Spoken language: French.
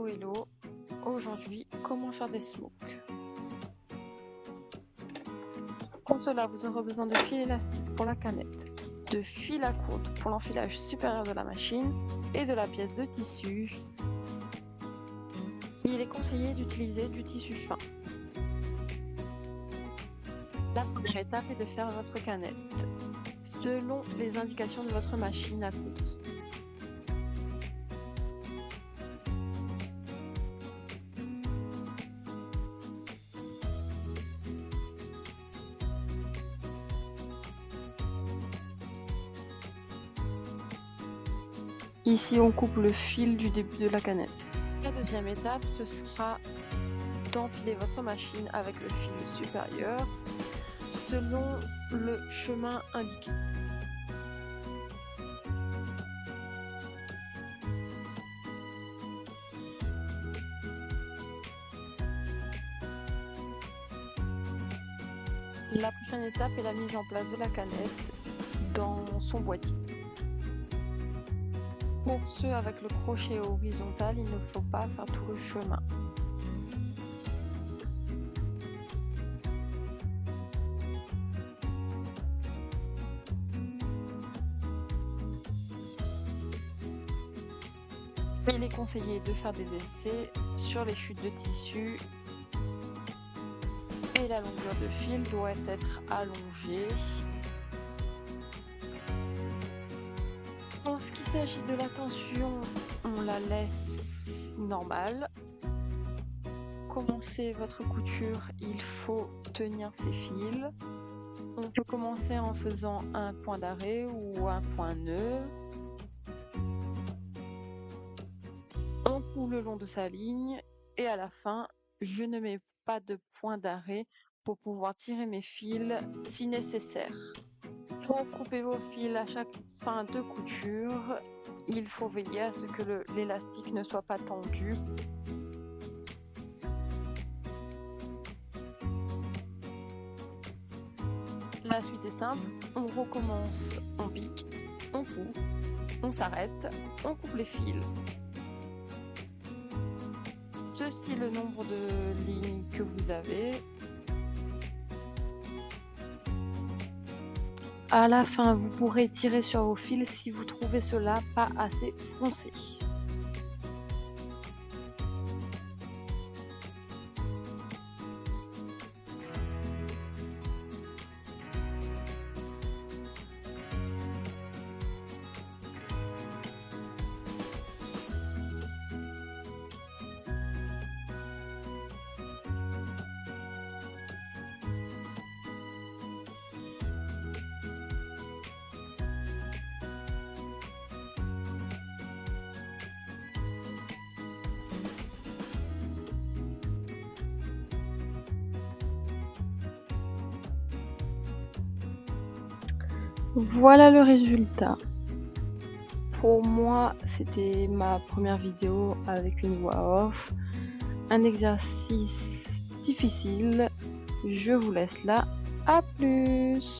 Hello hello, aujourd'hui comment faire des smokes. Pour cela vous aurez besoin de fil élastique pour la canette, de fil à coudre pour l'enfilage supérieur de la machine et de la pièce de tissu. Il est conseillé d'utiliser du tissu fin. La première étape est de faire votre canette selon les indications de votre machine à coudre. Ici, on coupe le fil du début de la canette. La deuxième étape, ce sera d'enfiler votre machine avec le fil supérieur selon le chemin indiqué. La prochaine étape est la mise en place de la canette dans son boîtier. Pour ceux avec le crochet horizontal, il ne faut pas faire tout le chemin. Il est conseillé de faire des essais sur les chutes de tissu et la longueur de fil doit être allongée. En ce qui s'agit de la tension, on la laisse normale. Commencer votre couture, il faut tenir ses fils. On peut commencer en faisant un point d'arrêt ou un point nœud. On coud le long de sa ligne et à la fin, je ne mets pas de point d'arrêt pour pouvoir tirer mes fils si nécessaire. Pour couper vos fils à chaque fin de couture, il faut veiller à ce que l'élastique ne soit pas tendu. La suite est simple, on recommence, on pique, on coud, on s'arrête, on coupe les fils. Ceci le nombre de lignes que vous avez. À la fin, vous pourrez tirer sur vos fils si vous trouvez cela pas assez foncé. Voilà le résultat. Pour moi, c'était ma première vidéo avec une voix off. Un exercice difficile. Je vous laisse là. À plus!